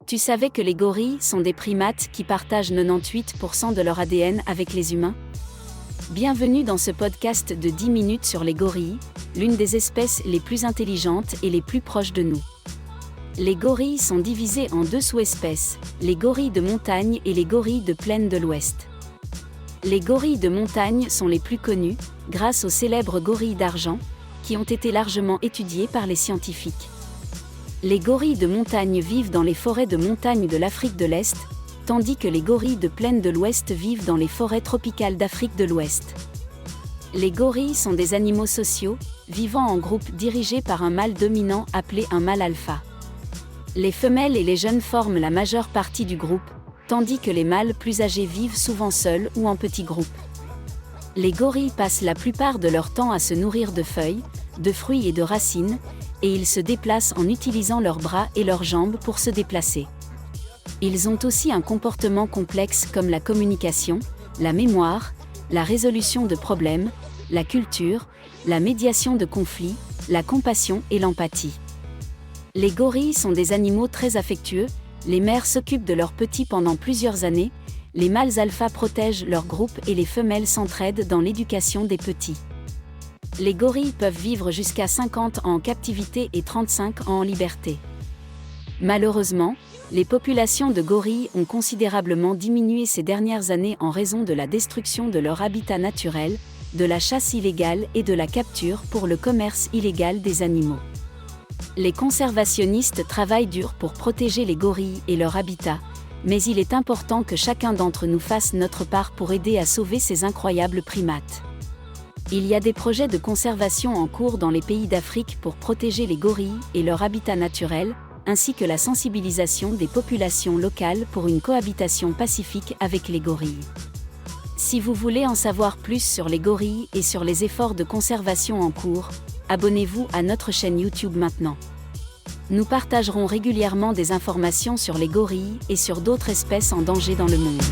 Tu savais que les gorilles sont des primates qui partagent 98% de leur ADN avec les humains? Bienvenue dans ce podcast de 10 minutes sur les gorilles, l'une des espèces les plus intelligentes et les plus proches de nous. Les gorilles sont divisés en deux sous-espèces, les gorilles de montagne et les gorilles de plaine de l'Ouest. Les gorilles de montagne sont les plus connus, grâce aux célèbres gorilles d'argent, qui ont été largement étudiés par les scientifiques. Les gorilles de montagne vivent dans les forêts de montagne de l'Afrique de l'Est, tandis que les gorilles de plaine de l'Ouest vivent dans les forêts tropicales d'Afrique de l'Ouest. Les gorilles sont des animaux sociaux, vivant en groupe dirigés par un mâle dominant appelé un mâle alpha. Les femelles et les jeunes forment la majeure partie du groupe, tandis que les mâles plus âgés vivent souvent seuls ou en petits groupes. Les gorilles passent la plupart de leur temps à se nourrir de feuilles, de fruits et de racines, et ils se déplacent en utilisant leurs bras et leurs jambes pour se déplacer. Ils ont aussi un comportement complexe comme la communication, la mémoire, la résolution de problèmes, la culture, la médiation de conflits, la compassion et l'empathie. Les gorilles sont des animaux très affectueux, les mères s'occupent de leurs petits pendant plusieurs années, les mâles alpha protègent leur groupe et les femelles s'entraident dans l'éducation des petits. Les gorilles peuvent vivre jusqu'à 50 ans en captivité et 35 ans en liberté. Malheureusement, les populations de gorilles ont considérablement diminué ces dernières années en raison de la destruction de leur habitat naturel, de la chasse illégale et de la capture pour le commerce illégal des animaux. Les conservationnistes travaillent dur pour protéger les gorilles et leur habitat, mais il est important que chacun d'entre nous fasse notre part pour aider à sauver ces incroyables primates. Il y a des projets de conservation en cours dans les pays d'Afrique pour protéger les gorilles et leur habitat naturel, ainsi que la sensibilisation des populations locales pour une cohabitation pacifique avec les gorilles. Si vous voulez en savoir plus sur les gorilles et sur les efforts de conservation en cours, abonnez-vous à notre chaîne YouTube maintenant. Nous partagerons régulièrement des informations sur les gorilles et sur d'autres espèces en danger dans le monde.